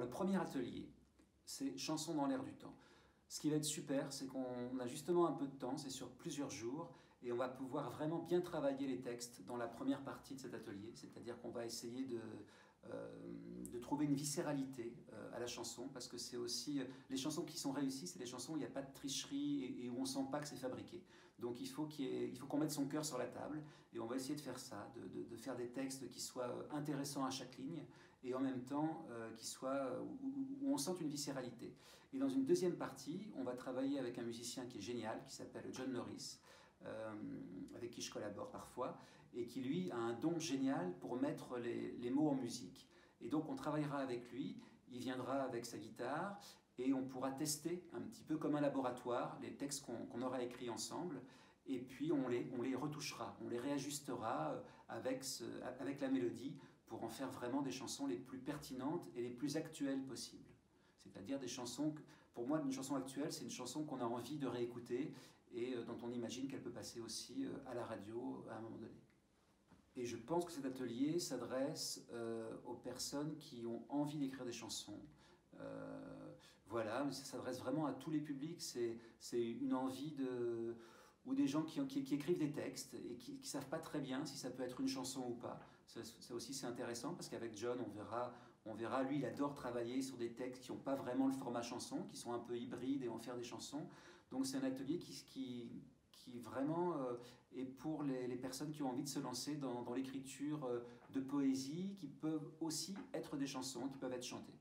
le premier atelier, c'est chansons dans l'air du temps. Ce qui va être super, c'est qu'on a justement un peu de temps, c'est sur plusieurs jours, et on va pouvoir vraiment bien travailler les textes dans la première partie de cet atelier, c'est-à-dire qu'on va essayer de trouver une viscéralité à la chanson, parce que c'est aussi, les chansons qui sont réussies, c'est les chansons où il n'y a pas de tricherie et où on ne sent pas que c'est fabriqué. Donc il faut qu'on mette son cœur sur la table, et on va essayer de faire ça, de faire des textes qui soient intéressants à chaque ligne, et en même temps où on sente une viscéralité. Et dans une deuxième partie, on va travailler avec un musicien qui est génial, qui s'appelle John Norris, avec qui je collabore parfois, et qui lui a un don génial pour mettre les mots en musique. Et donc on travaillera avec lui, il viendra avec sa guitare, et on pourra tester un petit peu comme un laboratoire les textes qu'on aura écrits ensemble, et puis on les retouchera, on les réajustera avec la mélodie pour en faire vraiment des chansons les plus pertinentes et les plus actuelles possibles. C'est-à-dire des chansons, pour moi une chanson actuelle c'est une chanson qu'on a envie de réécouter et dont on imagine qu'elle peut passer aussi à la radio à un moment donné. Et je pense que cet atelier s'adresse aux personnes qui ont envie d'écrire des chansons. Voilà, mais ça s'adresse vraiment à tous les publics, c'est une envie ou des gens qui écrivent des textes et qui ne savent pas très bien si ça peut être une chanson ou pas. Ça aussi c'est intéressant parce qu'avec John on verra, lui il adore travailler sur des textes qui n'ont pas vraiment le format chanson, qui sont un peu hybrides et en faire des chansons. Donc c'est un atelier qui vraiment est pour les personnes qui ont envie de se lancer dans l'écriture de poésie, qui peuvent aussi être des chansons, qui peuvent être chantées.